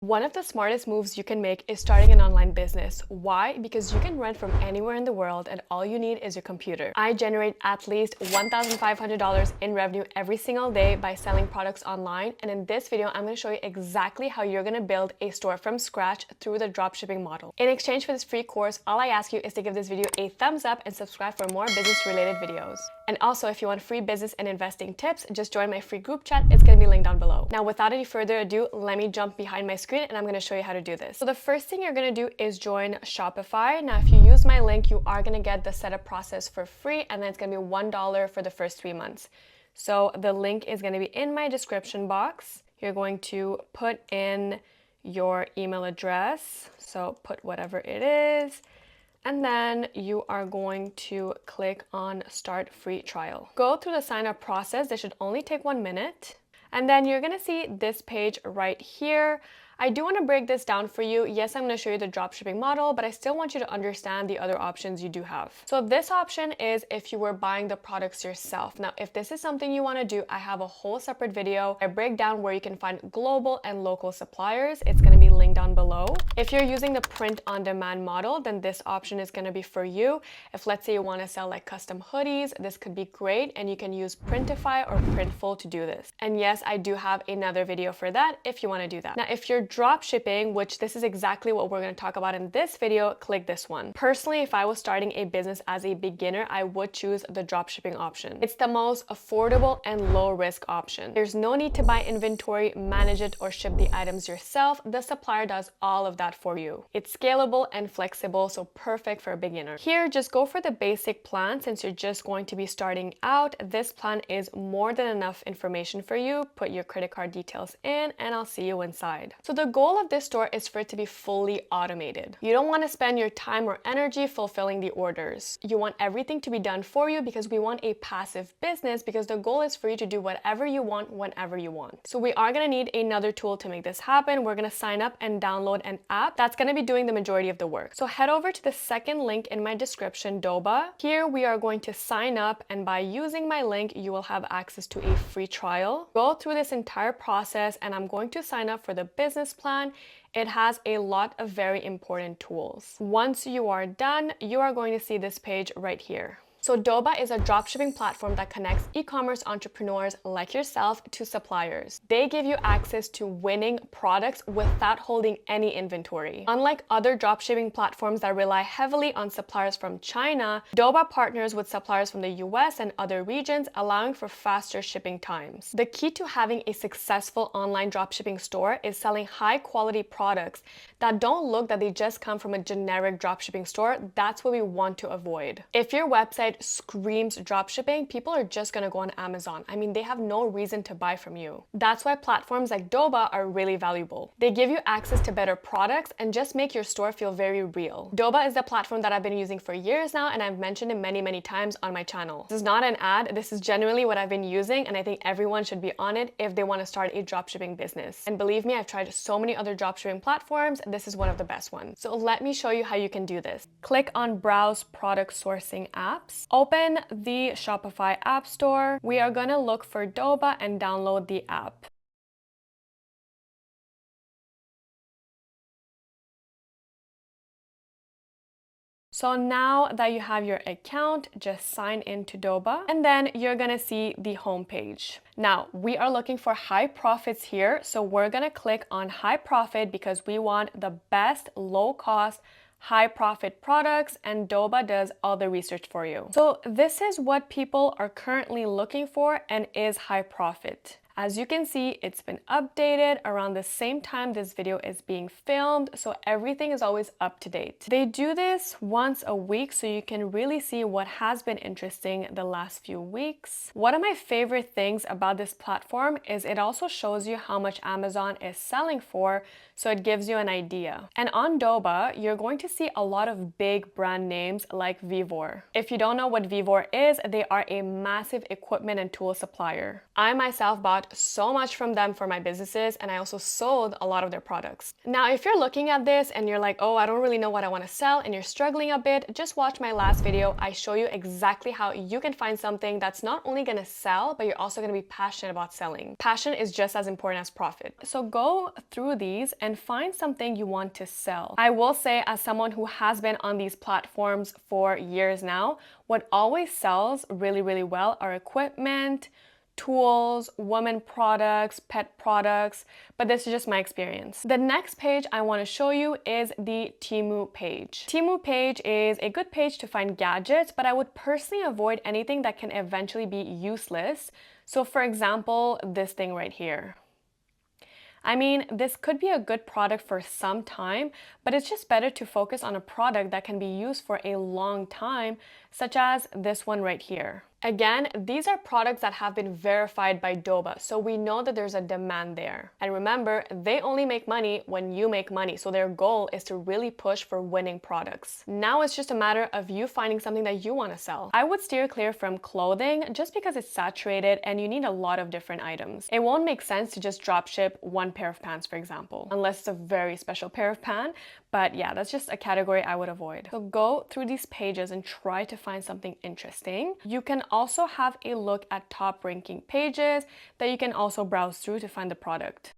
One of the smartest moves you can make is starting an online business. Why? Because you can rent from anywhere in the world and all you need is your computer. I generate at least $1,500 in revenue every single day by selling products online. And in this video, I'm going to show you exactly how you're going to build a store from scratch through the dropshipping model. In exchange for this free course, all I ask you is to give this video a thumbs up and subscribe for more business related videos. And also, if you want free business and investing tips, just join my free group chat. It's going to be linked down below. Now, without any further ado, let me jump behind my screen and I'm going to show you how to do this. So the first thing you're going to do is join Shopify. Now, if you use my link, you are going to get the setup process for free, and then it's going to be $1 for the first 3 months. So the link is going to be in my description box. You're going to put in your email address. So put whatever it is. And then you are going to click on Start Free Trial. Go through the sign up process. This should only take 1 minute. And then you're going to see this page right here. I do want to break this down for you. Yes, I'm going to show you the dropshipping model, but I still want you to understand the other options you do have. So this option is if you were buying the products yourself. Now, if this is something you want to do, I have a whole separate video. I break down where you can find global and local suppliers. It's going to be linked down below. If you're using the print on demand model, then this option is going to be for you. If let's say you want to sell like custom hoodies, this could be great, and you can use Printify or Printful to do this. And yes, I do have another video for that if you want to do that. Now, if you're drop shipping, which this is exactly what we're going to talk about in this video, click this one. Personally, if I was starting a business as a beginner, I would choose the drop shipping option. It's the most affordable and low risk option. There's no need to buy inventory, manage it, or ship the items yourself. The supplier does all of that for you. It's scalable and flexible, so perfect for a beginner. Here, just go for the basic plan since you're just going to be starting out. This plan is more than enough information for you. Put your credit card details in and I'll see you inside. So the goal of this store is for it to be fully automated. You don't want to spend your time or energy fulfilling the orders. You want everything to be done for you because we want a passive business, because the goal is for you to do whatever you want whenever you want. So we are going to need another tool to make this happen. We're going to sign up and download an app that's going to be doing the majority of the work. So head over to the second link in my description, Doba. Here we are going to sign up, and by using my link, you will have access to a free trial. Go through this entire process, and I'm going to sign up for the business plan. It has a lot of very important tools. Once you are done, you are going to see this page right here. So Doba is a dropshipping platform that connects e-commerce entrepreneurs like yourself to suppliers. They give you access to winning products without holding any inventory. Unlike other dropshipping platforms that rely heavily on suppliers from China, Doba partners with suppliers from the US and other regions, allowing for faster shipping times. The key to having a successful online dropshipping store is selling high quality products that don't look that they just come from a generic dropshipping store. That's what we want to avoid. If your website screams dropshipping, people are just gonna go on Amazon. I mean, they have no reason to buy from you. That's why platforms like Doba are really valuable. They give you access to better products and just make your store feel very real. Doba is the platform that I've been using for years now, and I've mentioned it many times on my channel. This is not an ad. This is genuinely what I've been using, and I think everyone should be on it if they want to start a dropshipping business. And believe me, I've tried so many other dropshipping platforms. This is one of the best ones. So let me show you how you can do this. Click on Browse Product Sourcing Apps. Open the Shopify App Store. We are going to look for Doba and download the app. So now that you have your account, just sign into Doba, and then you're gonna see the home page. Now, we are looking for high profits here, so we're gonna click on high profit because we want the best low cost high profit products, and Doba does all the research for you. So this is what people are currently looking for and is high profit. As you can see, it's been updated around the same time this video is being filmed, so everything is always up to date. They do this once a week, so you can really see what has been interesting the last few weeks. One of my favorite things about this platform is it also shows you how much Amazon is selling for, so it gives you an idea. And on Doba, you're going to see a lot of big brand names like Vivor. If you don't know what Vivor is, they are a massive equipment and tool supplier. I myself bought bought so much from them for my businesses, and I also sold a lot of their products. Now, if you're looking at this and you're like, oh, I don't really know what I want to sell, and you're struggling a bit, just watch my last video. I show you exactly how you can find something that's not only going to sell, but you're also going to be passionate about selling. Passion is just as important as profit. So go through these and find something you want to sell. I will say, as someone who has been on these platforms for years now, what always sells really, really well are equipment, tools, women products, pet products, but this is just my experience. The next page I want to show you is the Temu page. Temu page is a good page to find gadgets, but I would personally avoid anything that can eventually be useless. So for example, this thing right here. I mean, this could be a good product for some time, but it's just better to focus on a product that can be used for a long time, such as this one right here. Again, these are products that have been verified by Doba, so we know that there's a demand there. And remember, they only make money when you make money, so their goal is to really push for winning products. Now it's just a matter of you finding something that you want to sell. I would steer clear from clothing just because it's saturated and you need a lot of different items. It won't make sense to just drop ship one pair of pants, for example, unless it's a very special pair of pants. But yeah, that's just a category I would avoid. So go through these pages and try to find something interesting. You can also have a look at top ranking pages that you can also browse through to find the product.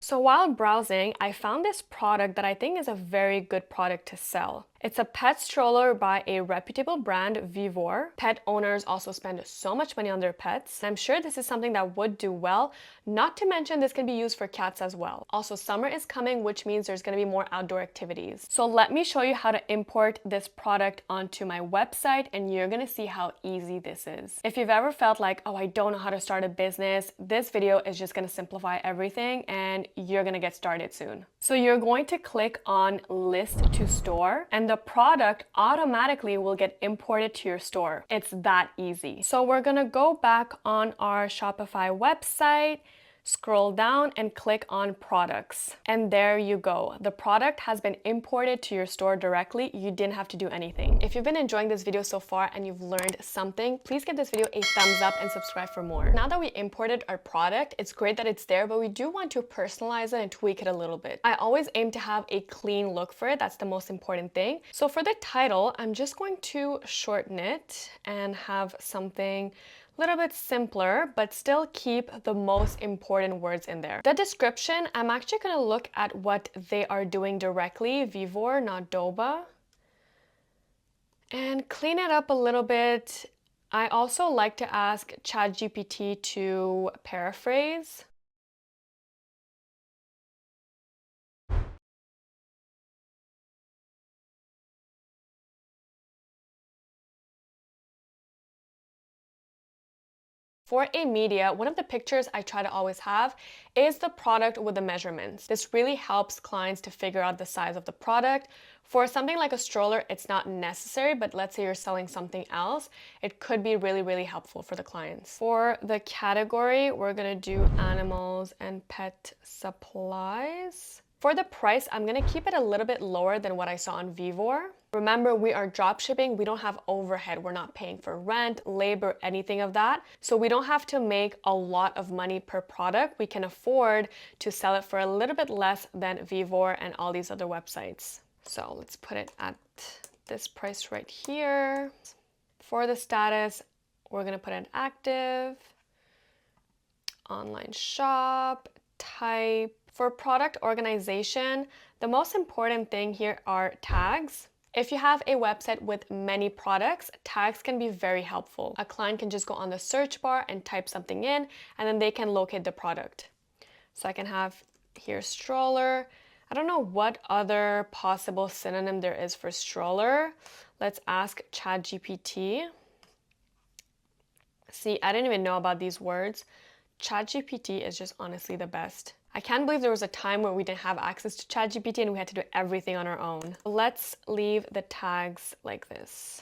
So while browsing, I found this product that I think is a very good product to sell. It's a pet stroller by a reputable brand, Vivor. Pet owners also spend so much money on their pets. I'm sure this is something that would do well, not to mention this can be used for cats as well. Also, summer is coming, which means there's going to be more outdoor activities. So let me show you how to import this product onto my website, and you're going to see how easy this is. If you've ever felt like, oh, I don't know how to start a business, this video is just going to simplify everything and you're going to get started soon. So you're going to click on List to Store, and the product automatically will get imported to your store. It's that easy. So we're gonna go back on our Shopify website, scroll down and click on products. And there you go. The product has been imported to your store directly. You didn't have to do anything. If you've been enjoying this video so far and you've learned something, please give this video a thumbs up and subscribe for more. Now that we imported our product, it's great that it's there, but we do want to personalize it and tweak it a little bit. I always aim to have a clean look for it. That's the most important thing. So for the title, I'm just going to shorten it and have something little bit simpler, but still keep the most important words in there. The description, I'm actually gonna look at what they are doing directly, Vivor, not Doba, and clean it up a little bit. I also like to ask ChatGPT to paraphrase. For a media, one of the pictures I try to always have is the product with the measurements. This really helps clients to figure out the size of the product. For something like a stroller, it's not necessary, but let's say you're selling something else, it could be really, really helpful for the clients. For the category, we're gonna do animals and pet supplies. For the price, I'm gonna keep it a little bit lower than what I saw on Vivor. Remember, we are drop shipping. We don't have overhead. We're not paying for rent, labor, anything of that. So we don't have to make a lot of money per product. We can afford to sell it for a little bit less than Vivor and all these other websites. So let's put it at this price right here. For the status, we're gonna put in active, online shop, type. For product organization, the most important thing here are tags. If you have a website with many products, tags can be very helpful. A client can just go on the search bar and type something in, and then they can locate the product. So I can have here stroller. I don't know what other possible synonym there is for stroller. Let's ask ChatGPT. See, I didn't even know about these words. ChatGPT is just honestly the best. I can't believe there was a time where we didn't have access to ChatGPT and we had to do everything on our own. Let's leave the tags like this.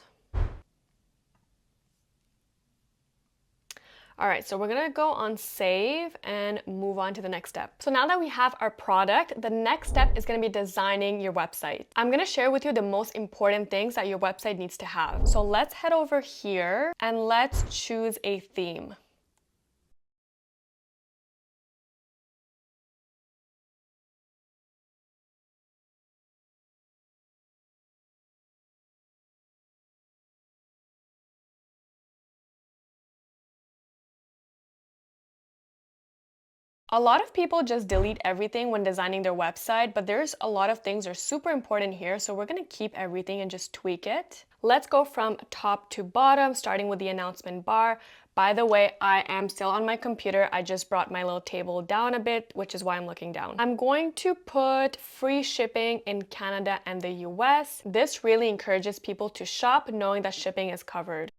All right, so we're gonna go on save and move on to the next step. So now that we have our product, the next step is gonna be designing your website. I'm gonna share with you the most important things that your website needs to have. So let's head over here and let's choose a theme. A lot of people just delete everything when designing their website, but there's a lot of things that are super important here, so we're gonna keep everything and just tweak it. Let's go from top to bottom, starting with the announcement bar. By the way, I am still on my computer. I just brought my little table down a bit, which is why I'm looking down. I'm going to put free shipping in Canada and the US. This really encourages people to shop knowing that shipping is covered.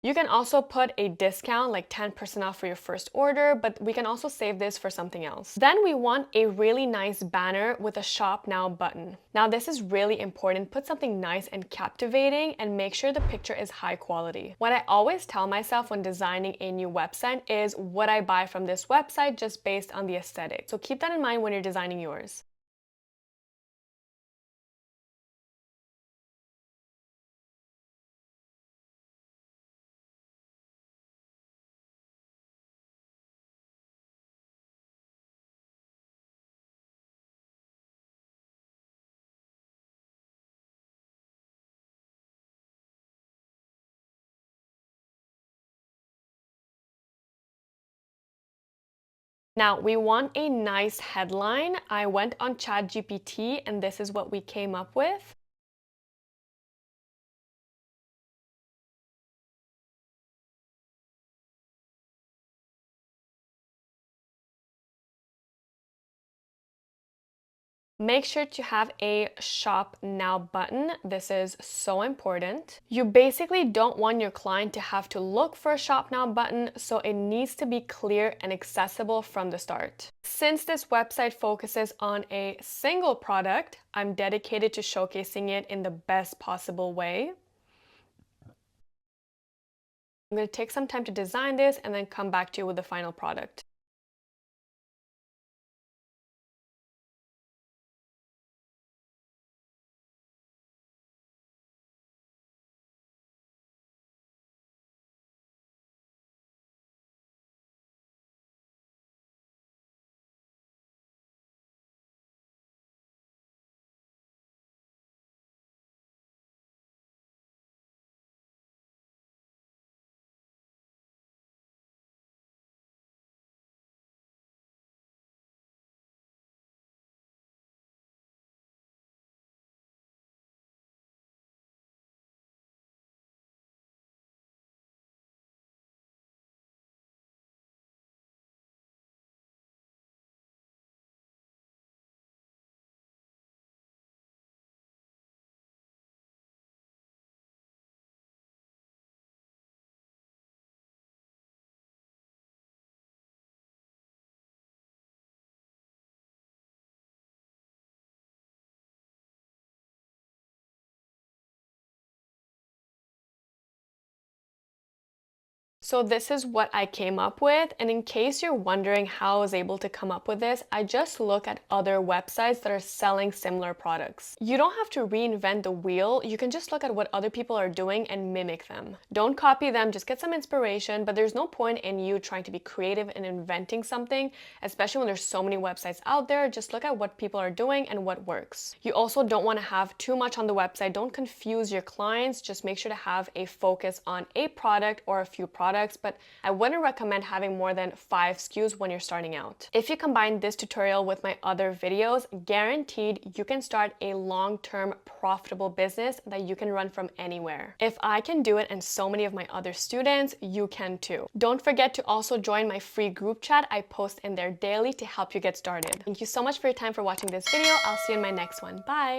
You can also put a discount like 10% off for your first order, but we can also save this for something else. Then we want a really nice banner with a shop now button. Now this is really important. Put something nice and captivating and make sure the picture is high quality. What I always tell myself when designing a new website is what I buy from this website just based on the aesthetic. So keep that in mind when you're designing yours. Now we want a nice headline. I went on ChatGPT and this is what we came up with. Make sure to have a shop now button. This is so important. You basically don't want your client to have to look for a shop now button, so it needs to be clear and accessible from the start. Since this website focuses on a single product, I'm dedicated to showcasing it in the best possible way. I'm going to take some time to design this and then come back to you with the final product. So this is what I came up with, and in case you're wondering how I was able to come up with this, I just look at other websites that are selling similar products. You don't have to reinvent the wheel, you can just look at what other people are doing and mimic them. Don't copy them, just get some inspiration, but there's no point in you trying to be creative and inventing something, especially when there's so many websites out there. Just look at what people are doing and what works. You also don't want to have too much on the website. Don't confuse your clients, just make sure to have a focus on a product or a few products, but I wouldn't recommend having more than 5 SKUs when you're starting out. If you combine this tutorial with my other videos, guaranteed you can start a long-term profitable business that you can run from anywhere. If I can do it and so many of my other students, you can too. Don't forget to also join my free group chat. I post in there daily to help you get started. Thank you so much for your time for watching this video. I'll see you in my next one. Bye!